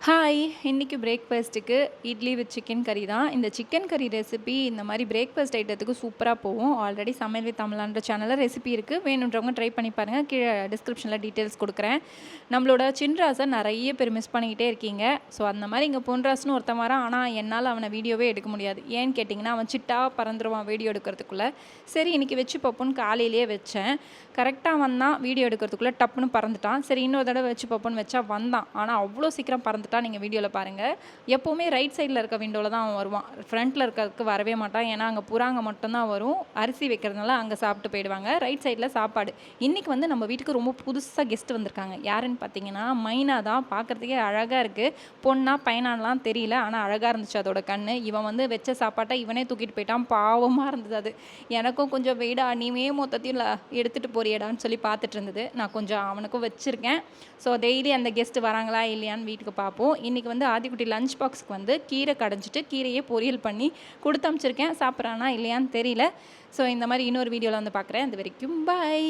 Hi! இன்னைக்கு பிரேக்ஃபாஸ்ட்டுக்கு idli with chicken கறி தான். இந்த சிக்கன் கறி ரெசிபி இந்த மாரி பிரேக்ஃபாஸ்ட் ஐட்டத்துக்கு சூப்பரா போகும். ஆல்ரெடி சமையல் வித் அமலான்ற சேனல்ல ரெசிபி இருக்கு. வேணுன்றவங்க ட்ரை பண்ணி பாருங்க. கீழ டிஸ்கிரிப்ஷன்ல டீட்டெயில்ஸ் குடுக்குறேன். நம்மளோட சின்ராஸ நெறைய பேர் மிஸ் பண்ணிக்கிட்டே இருக்கீங்க. ஸோ அந்த மாரி இங்க பொன்ராஸ்னு ஒருத்தன் வரான். ஆனா என்னால அவன வீடியோவே எடுக்க முடியாது. ஏன்னு கேட்டிங்கன்னா, அவன் சிட்டா பறந்துருவான் வீடியோ எடுக்கிறதுக்குள்ள. சரி இன்னைக்கு வச்சு பார்ப்போம்னு காலையிலேயே வச்சேன். கரெக்ட்டா வந்தான். வீடியோ எடுக்கிறதுக்குள்ள டப்புன்னு பறந்துட்டான். சரி இன்னொரு தடவ வச்சு பார்ப்போம்னு வச்சா வந்தான். ஆனா அவ்ளோ சீக்கிரம் பறந்துட்டான். நீங்க வீடியோல பாருங்க. எப்பவுமே ரைட் சைடுல இருக்க விண்டோல தான் அவன் வருவான். ஃப்ரண்ட்ல இருக்கறதுக்கு வரவே மாட்டான். ஏன்னா அங்க புறாங்க மட்டும் தான் வரும். அரிசி வைக்கிறதுனால அங்க சாப்பிட்டு போயிடுவாங்க. ரைட் சைடுல சாப்பாடு. இன்னைக்கு வந்து நம்ம வீட்டுக்கு ரொம்ப புதுசா கெஸ்ட் வந்திருக்காங்க. யாருன்னு பார்த்தீங்கன்னா, மைனா தான். பார்க்கறதுக்கே அழகா இருக்கு. பொண்ணா பையனான்லாம் தெரியல. ஆனா அழகா இருந்துச்சு அதோட கண்ணு. இவன் வந்து வச்ச சாப்பாட்ட இவனே தூக்கிட்டு போயிட்டான். பாவமா இருந்தது அது. எனக்கும் கொஞ்சம் வைடா நீயே மொத்தத்தையும் எடுத்துட்டு போறியேடான்னு சொல்லி பார்த்துட்டு இருந்தது. நான் கொஞ்சம் அவனுக்கும் வச்சிருக்கேன். ஸோ டெய்லி அந்த கெஸ்ட் வராங்களா இல்லையான்னு வீட்டுக்கு பார்ப்போம். இன்னைக்கு வந்து ஆதிக்குட்டி லஞ்ச் பாக்ஸ்க்கு வந்து கீரை கடைஞ்சிட்டு கீரையே பொரியல் பண்ணி குடுத்து அனுப்பிச்சிருக்கேன். சாப்பிட்றானா இல்லையான்னு தெரியல. ஸோ இந்த மாரி இன்னொரு வீடியோல வந்து பார்க்குறேன். அது வரைக்கும் பாய்.